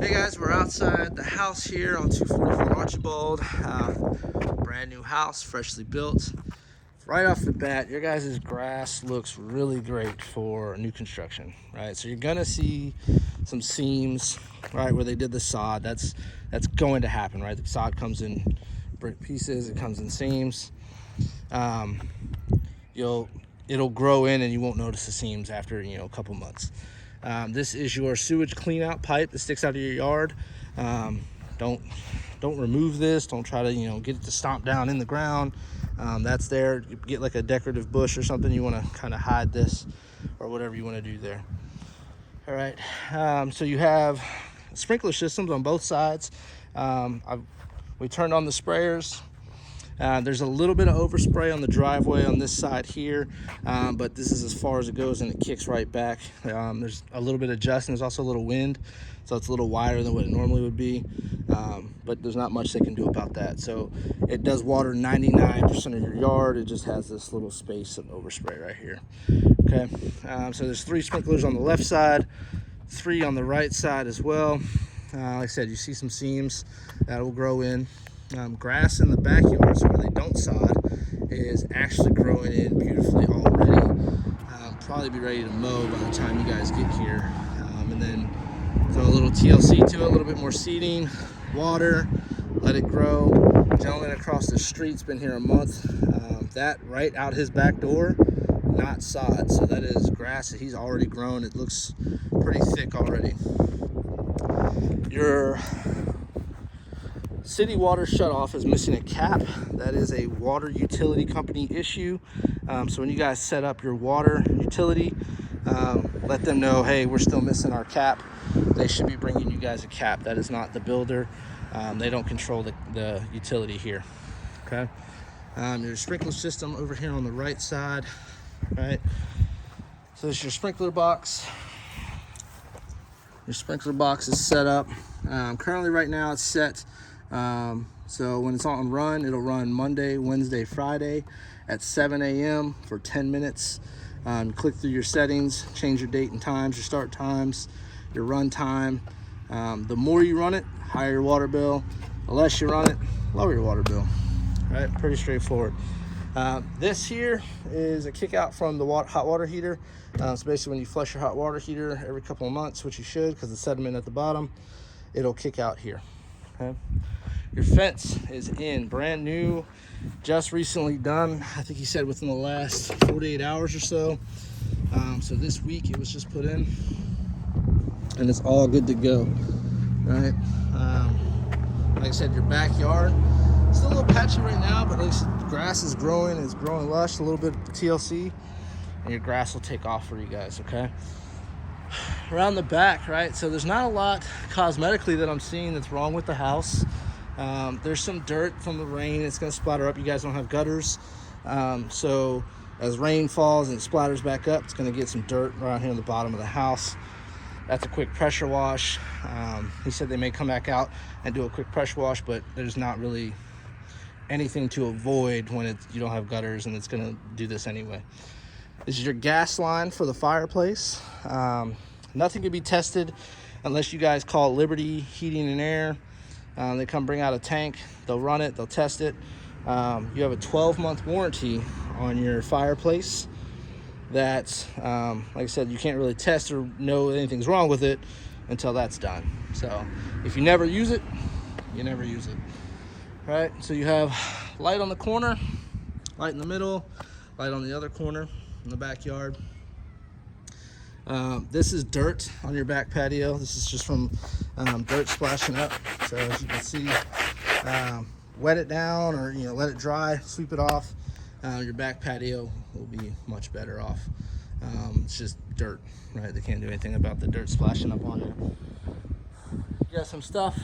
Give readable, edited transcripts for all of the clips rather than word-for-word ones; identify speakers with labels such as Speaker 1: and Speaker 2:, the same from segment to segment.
Speaker 1: Hey guys, we're outside the house here on 244 Archibald. Brand new house, freshly built. Right off the bat, your guys' grass looks really great for new construction, right? So you're gonna see some seams, right, where they did the sod. That's going to happen, right? The sod comes in brick pieces, it comes in seams. Um, it'll grow in and you won't notice the seams after a couple months. This is your sewage clean out pipe that sticks out of your yard. Don't remove this. Don't try to get it to stomp down in the ground. That's there. You get like a decorative bush or something, you want to kind of hide this or whatever you want to do there. All right, so you have sprinkler systems on both sides. We turned on the sprayers. There's a little bit of overspray on the driveway on this side here, but this is as far as it goes and it kicks right back. There's a little bit of dust and there's also a little wind, so it's a little wider than what it normally would be, but there's not much they can do about that. So it does water 99% of your yard. It just has this little space of overspray right here. Okay, so there's 3 sprinklers on the left side, 3 on the right side as well. Like I said, you see some seams that will grow in. Grass in the backyard, so where they don't sod, is actually growing in beautifully already. Probably be ready to mow by the time you guys get here. And then throw a little TLC to it, a little bit more seeding, water, let it grow. Gentleman across the street's been here a month. That right out his back door, not sod, so that is grass that he's already grown. It looks pretty thick already. Your city water shutoff is missing a cap. That is a water utility company issue. So when you guys set up your water utility, let them know, hey, we're still missing our cap. They should be bringing you guys a cap. That is not the builder. They don't control the utility here. Okay. Your sprinkler system over here on the right side, right? So this is your sprinkler box. Your sprinkler box is set up. Currently right now it's set. So when it's on run, it'll run Monday, Wednesday, Friday at 7 a.m. for 10 minutes. Click through your settings, change your date and times, your start times, your run time. The more you run it, higher your water bill. The less you run it, lower your water bill. Right? Pretty straightforward. This here is a kick out from the hot water heater. So basically when you flush your hot water heater every couple of months, which you should because the sediment at the bottom, it'll kick out here. Okay. Your fence is in, brand new, just recently done. I think he said within the last 48 hours or so. So this week it was just put in and it's all good to go, right? Like I said, your backyard, it's a little patchy right now, but at least grass is growing, it's growing lush, a little bit of TLC, and your grass will take off for you guys, okay? Around the back, right, so there's not a lot cosmetically that I'm seeing that's wrong with the house. There's some dirt from the rain. It's going to splatter up. You guys don't have gutters, so as rain falls and it splatters back up, it's going to get some dirt around here in the bottom of the house. That's a quick pressure wash. He said they may come back out and do a quick pressure wash, but there's not really anything to avoid when you don't have gutters, and it's going to do this anyway. This is your gas line for the fireplace. Nothing can be tested unless you guys call Liberty Heating and Air. They come bring out a tank, they'll run it, they'll test it. You have a 12-month warranty on your fireplace that, like I said, you can't really test or know anything's wrong with it until that's done. So if you never use it, you never use it. All right, so you have light on the corner, light in the middle, light on the other corner in the backyard. This is dirt on your back patio. This is just from dirt splashing up. So as you can see, wet it down or let it dry, sweep it off. Your back patio will be much better off. It's just dirt, right? They can't do anything about the dirt splashing up on you. You got some stuff.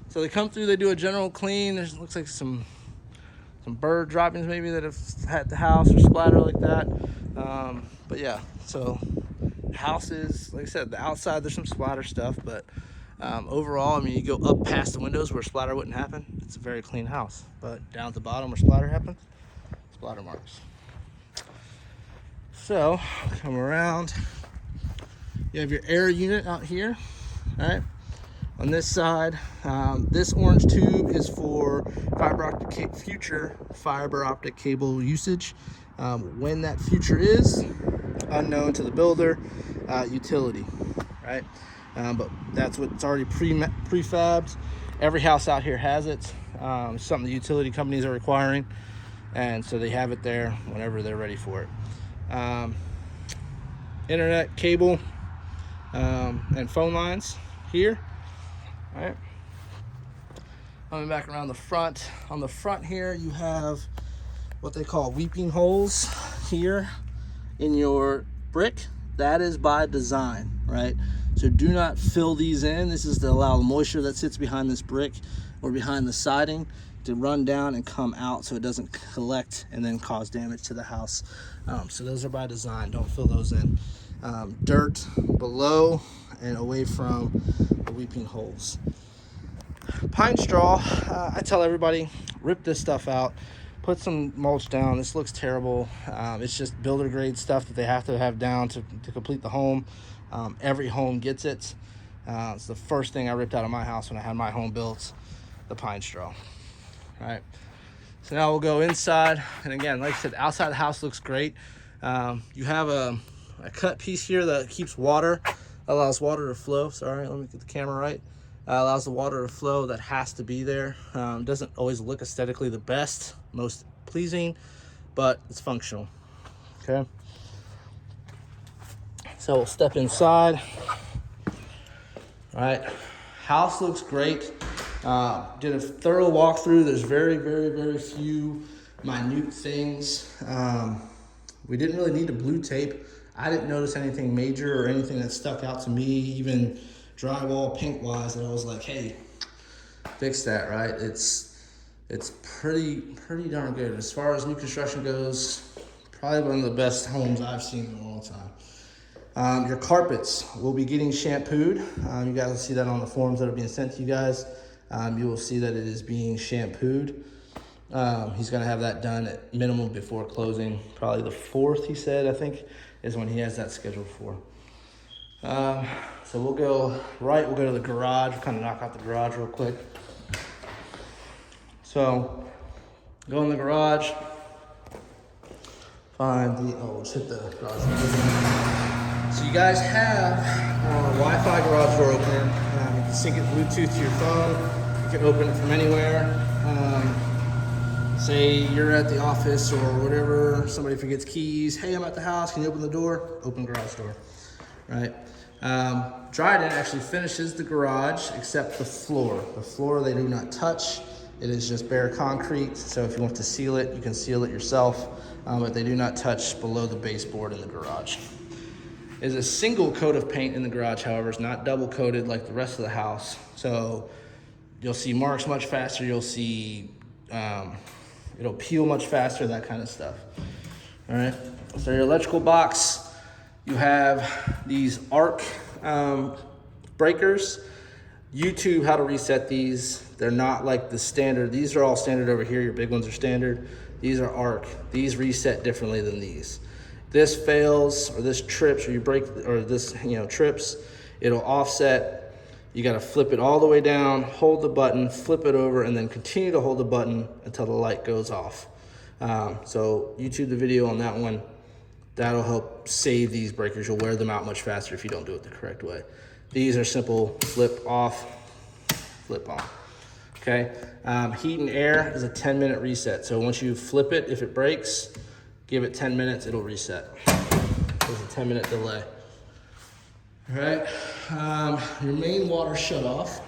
Speaker 1: So they come through, they do a general clean. There's looks like some bird droppings maybe that have hit the house or splatter like that. But yeah, so the house is, like I said, the outside there's some splatter stuff, but overall, I mean, you go up past the windows where splatter wouldn't happen. It's a very clean house, but down at the bottom where splatter happens, splatter marks. So come around. You have your air unit out here. All right. On this side, this orange tube is for future fiber optic cable usage. When that future is, unknown to the builder, utility, right? But that's what's already prefabbed. Every house out here has it. It's something the utility companies are requiring, and so they have it there whenever they're ready for it. Internet cable and phone lines here. All right. Coming back around the front. On the front here, you have what they call weeping holes here in your brick. That is by design, right? So do not fill these in. This is to allow the moisture that sits behind this brick or behind the siding to run down and come out so it doesn't collect and then cause damage to the house. So those are by design. Don't fill those in. Dirt below and away from the weeping holes. Pine straw, I tell everybody, rip this stuff out, put some mulch down. This looks terrible. It's just builder grade stuff that they have to have down to complete the home. Every home gets it. It's the first thing I ripped out of my house when I had my home built, the pine straw. All right, so now we'll go inside. And again, like I said, outside the house looks great. You have a cut piece here that keeps water, allows water to flow. Sorry, let me get the camera right. Allows the water to flow. That has to be there. Doesn't always look aesthetically the best, most pleasing, but it's functional. Okay. So we'll step inside. All right, house looks great. Did a thorough walkthrough. There's very few minute things. We didn't really need to blue tape. I didn't notice anything major or anything that stuck out to me, even drywall paint wise, that I was like, hey, fix that, right? It's pretty darn good. As far as new construction goes, probably one of the best homes I've seen in a long time. Your carpets will be getting shampooed. You guys will see that on the forms that are being sent to you guys. You will see that it is being shampooed. He's gonna have that done at minimum before closing. Probably the 4th, he said, I think, is when he has that scheduled for. So we'll go right, we'll go to the garage. We'll kind of knock out the garage real quick. So, go in the garage, find the, let's hit the garage door. So you guys have a Wi-Fi garage door opener. You can sync it Bluetooth to your phone. You can open it from anywhere. Say you're at the office or whatever, somebody forgets keys. Hey, I'm at the house, can you open the door? Open garage door, right? Dryden actually finishes the garage except the floor. The floor they do not touch. It is just bare concrete, so if you want to seal it, you can seal it yourself, but they do not touch below the baseboard in the garage. There's a single coat of paint in the garage, however. It's not double coated like the rest of the house, so you'll see marks much faster. You'll see it'll peel much faster, that kind of stuff. All right, so your electrical box, you have these arc breakers. YouTube how to reset these. They're not like the standard. These are all standard over here. Your big ones are standard. These are arc. These reset differently than these. This fails, or this trips, or you break, or this trips, it'll offset. You got to flip it all the way down, hold the button, flip it over, and then continue to hold the button until the light goes off. So YouTube the video on that one. That'll help save these breakers. You'll wear them out much faster if you don't do it the correct way. These are simple, flip off, flip on. Okay, heat and air is a 10-minute reset. So once you flip it, if it breaks, give it 10 minutes, it'll reset. There's a 10-minute delay. All right, your main water shutoff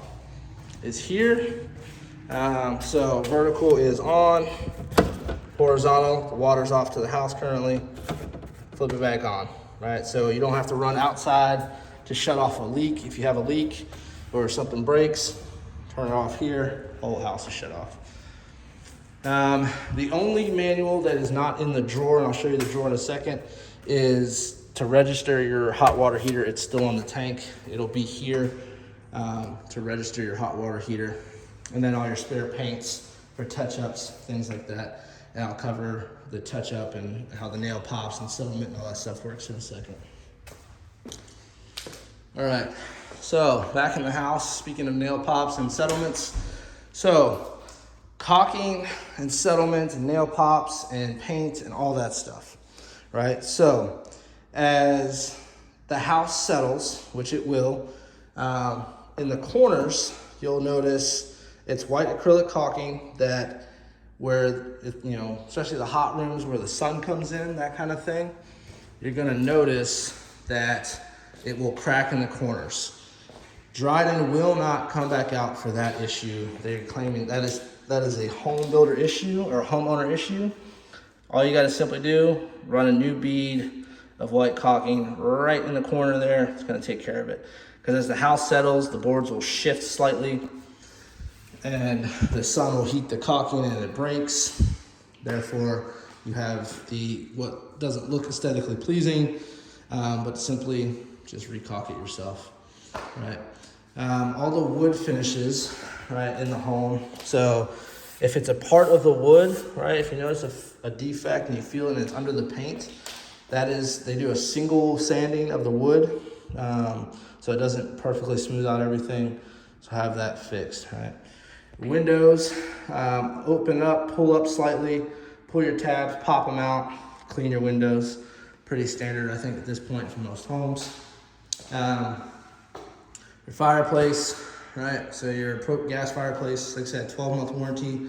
Speaker 1: is here. So vertical is on, horizontal, the water's off to the house currently. Flip it back on, right? So you don't have to run outside to shut off a leak. If you have a leak or something breaks, turn it off here, whole house is shut off. The only manual that is not in the drawer, and I'll show you the drawer in a second, is to register your hot water heater. It's still on the tank. It'll be here to register your hot water heater. And then all your spare paints for touch-ups, things like that. And I'll cover the touch-up and how the nail pops and settlement and all that stuff works in a second. All right, So back in the house, speaking of nail pops and settlements. So caulking and settlement and nail pops and paint and all that stuff, right? So as the house settles, which it will, in the corners, you'll notice it's white acrylic caulking that where, especially the hot rooms where the sun comes in, that kind of thing, you're gonna notice that it will crack in the corners. Dryden will not come back out for that issue. They're claiming that is a home builder issue or a homeowner issue. All you gotta simply do, run a new bead of white caulking right in the corner there. It's gonna take care of it. Because as the house settles, the boards will shift slightly and the sun will heat the caulking and it breaks. Therefore, you have what doesn't look aesthetically pleasing, but simply just recaulk it yourself, right? All the wood finishes, right, in the home. So if it's a part of the wood, right, if you notice a defect and you feel it and it's under the paint, they do a single sanding of the wood, so it doesn't perfectly smooth out everything. So have that fixed, right? Windows, open up, pull up slightly, pull your tabs, pop them out, clean your windows. Pretty standard, I think, at this point for most homes. Your fireplace, right? So your gas fireplace, like I said, 12-month warranty,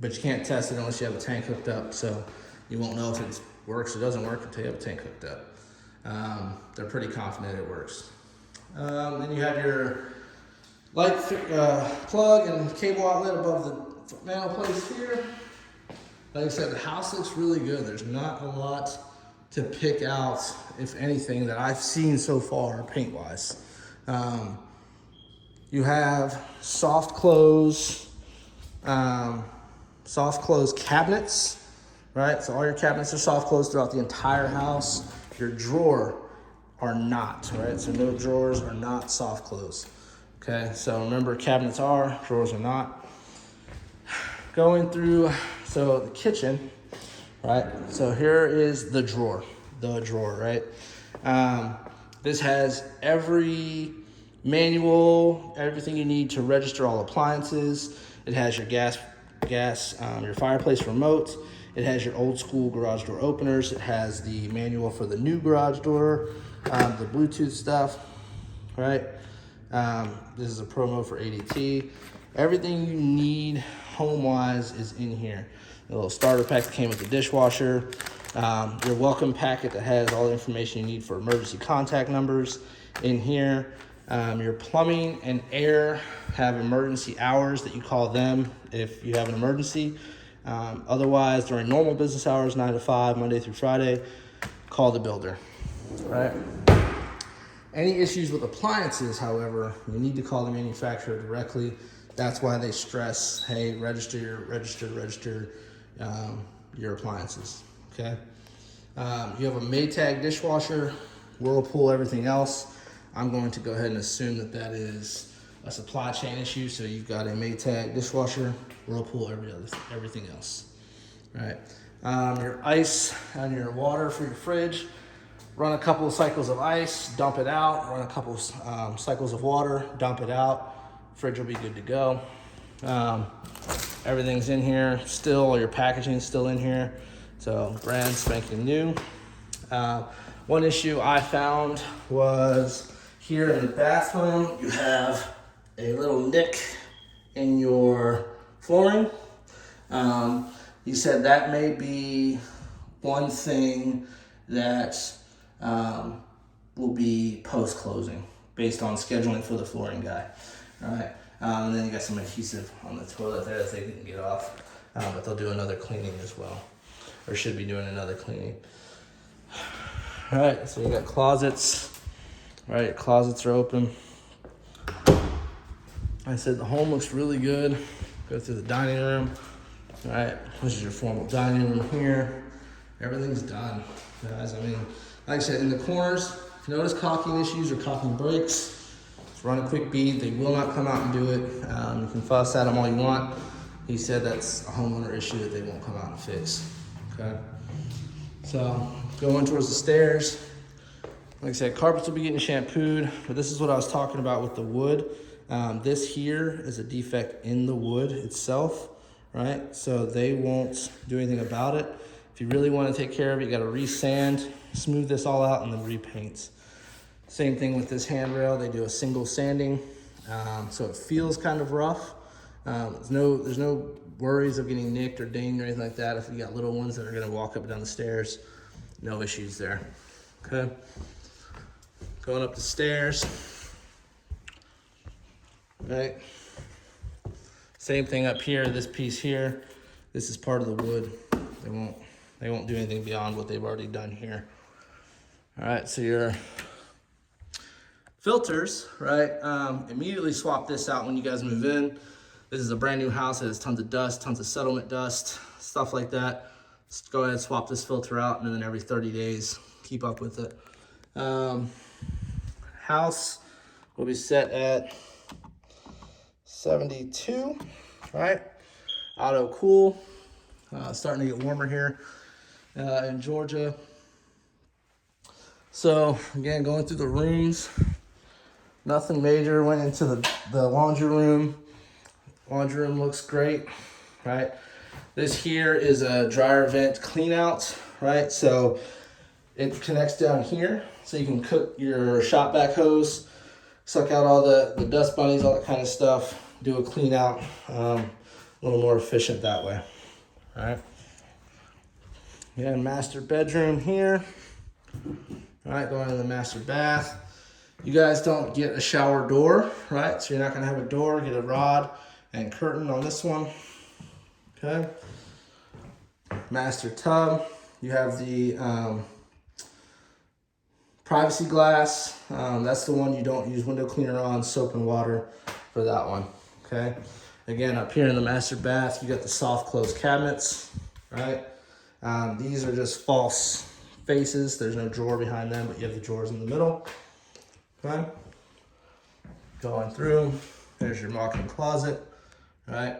Speaker 1: but you can't test it unless you have a tank hooked up. So you won't know if it works or doesn't work until you have a tank hooked up. They're pretty confident it works. Then you have your light plug and cable outlet above the mantelpiece here. Like I said, the house looks really good. There's not a lot to pick out, if anything, that I've seen so far paint-wise. You have soft close cabinets, right? So all your cabinets are soft close throughout the entire house. Your drawer are not, right? So no drawers are not soft close. Okay, so remember, cabinets are, drawers are not. Going through, so the kitchen, right? So here is the drawer, right? This has every manual, everything you need to register all appliances. It has your your fireplace remote. It has your old school garage door openers. It has the manual for the new garage door, the Bluetooth stuff, right? This is a promo for ADT. Everything you need home-wise is in here. A little starter pack that came with the dishwasher. Your welcome packet that has all the information you need for emergency contact numbers in here. Your plumbing and air have emergency hours that you call them if you have an emergency. Otherwise, during normal business hours, 9 to 5, Monday through Friday, call the builder, right? Any issues with appliances, however, you need to call the manufacturer directly. That's why they stress, hey, register your appliances, okay? You have a Maytag dishwasher, Whirlpool, everything else. I'm going to go ahead and assume that is a supply chain issue. So you've got a Maytag dishwasher, Whirlpool, everything else, right? Your ice and your water for your fridge. Run a couple of cycles of ice, dump it out. Run a couple cycles of water, dump it out. Fridge will be good to go. Everything's in here still. All your packaging's still in here. So brand spanking new. One issue I found was here in the bathroom, you have a little nick in your flooring. You said that may be one thing that will be post-closing based on scheduling for the flooring guy. All right, and then you got some adhesive on the toilet there that they didn't get off, but they'll do another cleaning as well, or should be doing another cleaning. All right, so you got closets. All right, your closets are open. I said the home looks really good. Go through the dining room. All right, this is your formal dining room here. Everything's done, guys. I mean, like I said, in the corners, if you notice caulking issues or caulking breaks, just run a quick bead. They will not come out and do it. You can fuss at them all you want. He said that's a homeowner issue that they won't come out and fix, okay? So going towards the stairs, like I said, carpets will be getting shampooed, but this is what I was talking about with the wood. This here is a defect in the wood itself, right? So they won't do anything about it. If you really want to take care of it, you got to re-sand, smooth this all out, and then repaint. Same thing with this handrail. They do a single sanding, so it feels kind of rough. There's no worries of getting nicked or dinged or anything like that. If you got little ones that are going to walk up and down the stairs, no issues there. Okay. Going up the stairs. Right. Same thing up here. This piece here, this is part of the wood. They won't do anything beyond what they've already done here. All right. So your filters, right? Immediately swap this out when you guys move in. This is a brand new house. It has tons of dust, tons of settlement dust, stuff like that. Just go ahead and swap this filter out, and then every 30 days, keep up with it. House will be set at 72, right? Auto cool. Starting to get warmer here in Georgia. So again, going through the rooms, nothing major. Went into the laundry room. Laundry room looks great, right? This here is a dryer vent clean out, right? So it connects down here, so you can cook your shop vac hose, suck out all the dust bunnies, all that kind of stuff, do a clean out, a little more efficient that way, all right? Yeah, master bedroom here. All right, going to the master bath. You guys don't get a shower door, right? So you're not gonna have a door, get a rod and curtain on this one, okay? Master tub, you have the privacy glass. That's the one you don't use window cleaner on, soap and water for that one, okay? Again, up here in the master bath, you got the soft close cabinets, right? These are just false faces. There's no drawer behind them, but you have the drawers in the middle, okay? Going through, there's your walk-in closet, right?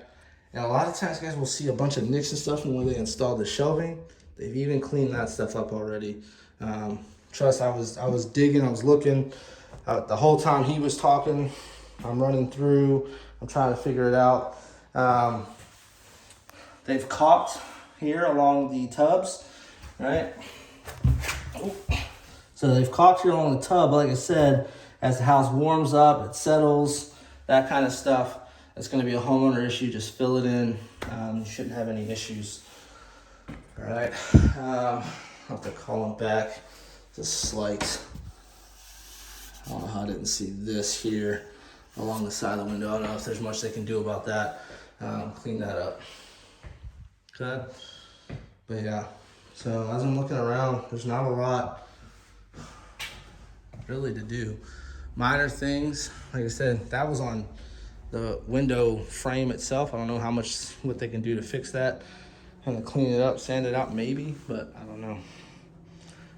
Speaker 1: And a lot of times, guys, we'll see a bunch of nicks and stuff from when they installed the shelving. They've even cleaned that stuff up already. Trust, I was digging, I was looking. The whole time he was talking, I'm running through, I'm trying to figure it out. They've caulked here along the tubs, right? So they've caulked here along the tub, like I said, as the house warms up, it settles, that kind of stuff. It's going to be a homeowner issue. Just fill it in. You shouldn't have any issues. All right. I'll have to call them back. Just slight. I don't know how I didn't see this here along the side of the window. I don't know if there's much they can do about that. Clean that up. Okay. But yeah. So as I'm looking around, there's not a lot really to do. Minor things. Like I said, that was on the window frame itself. I don't know what they can do to fix that. Kind of clean it up, sand it out maybe, but I don't know.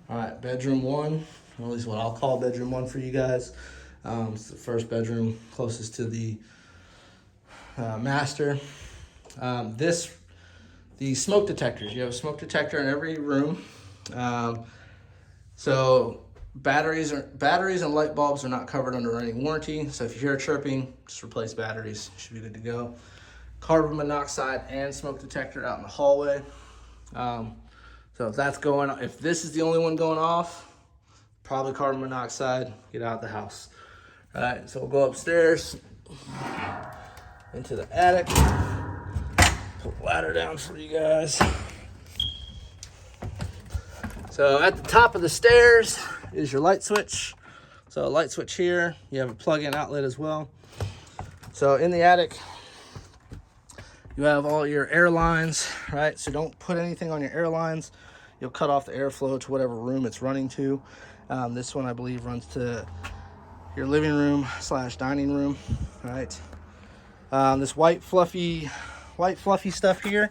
Speaker 1: All right, bedroom one, or at least what I'll call bedroom one for you guys. It's the first bedroom closest to the master. The smoke detectors. You have a smoke detector in every room. So batteries and light bulbs are not covered under any warranty. So if you hear chirping, just replace batteries. Should be good to go. Carbon monoxide and smoke detector out in the hallway. So if this is the only one going off, probably carbon monoxide. Get out of the house. All right. So we'll go upstairs into the attic. Put the ladder down for you guys. So at the top of the stairs is your light switch. So a light switch here. You have a plug-in outlet as well. So in the attic, you have all your air lines, right? So don't put anything on your air lines. You'll cut off the airflow to whatever room it's running to. This one, I believe, runs to your living room / dining room, right? This white fluffy stuff here,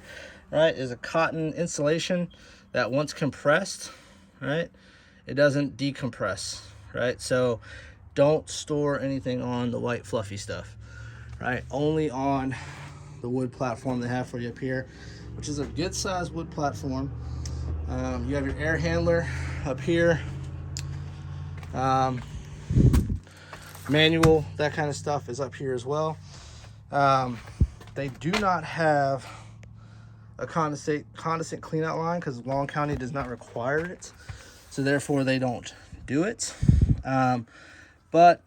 Speaker 1: right, is a cotton insulation that once compressed, right, it doesn't decompress, right? So don't store anything on the white fluffy stuff, right? Only on the wood platform they have for you up here, which is a good sized wood platform. You have your air handler up here. Manual, that kind of stuff is up here as well. They do not have a condensate clean-out line because Long County does not require it, so therefore they don't do it. But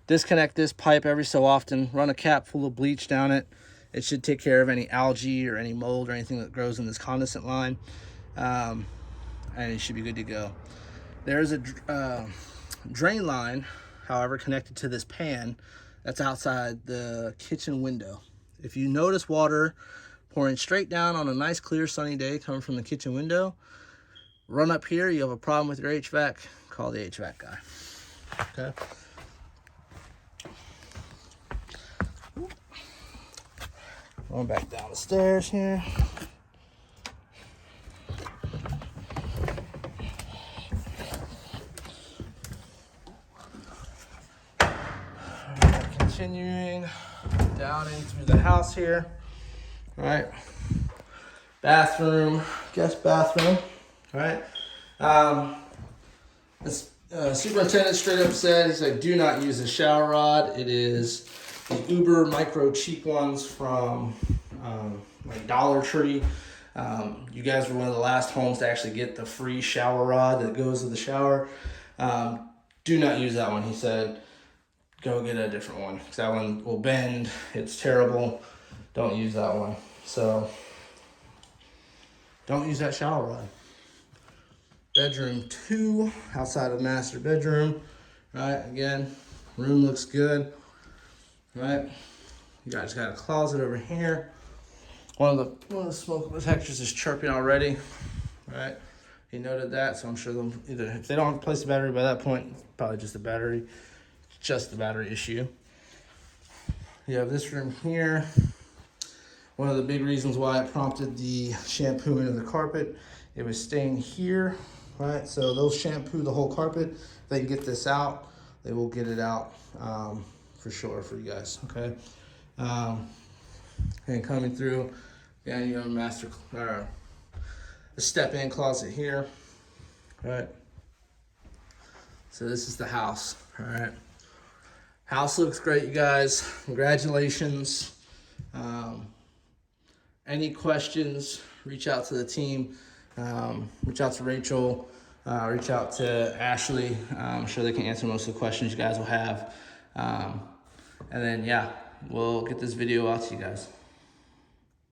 Speaker 1: disconnect this pipe every so often, run a cap full of bleach down it. It should take care of any algae or any mold or anything that grows in this condensate line, and it should be good to go. There's a drain line, however, connected to this pan that's outside the kitchen window. If you notice water pouring straight down on a nice clear sunny day coming from the kitchen window, run up here. You have a problem with your HVAC, call the HVAC guy. Okay. Going back down the stairs here. Continuing down in through the house here. All right. Bathroom, guest bathroom. All right. The superintendent straight up said, he said, do not use a shower rod. It is the Uber micro cheap ones from like Dollar Tree. You guys were one of the last homes to actually get the free shower rod that goes with the shower. Do not use that one. He said, go get a different one because that one will bend. It's terrible. Don't use that one. So don't use that shower rod. Bedroom 2, outside of master bedroom. Right, again, room looks good. Right, you guys got a closet over here. One of the smoke detectors is chirping already. Right, he noted that, so I'm sure they'll either, if they don't replace the battery by that point, probably just the battery. Just the battery issue. You have this room here. One of the big reasons why it prompted the shampooing of the carpet, it was staying here, right? So they'll shampoo the whole carpet. If they can get this out, they will get it out for sure for you guys, okay? And coming through, yeah, you have a a step-in closet here, right? So this is the house, all right? House looks great, you guys. Congratulations. Any questions, reach out to the team. Reach out to Rachel. Reach out to Ashley. I'm sure they can answer most of the questions you guys will have. And then, yeah, we'll get this video out to you guys.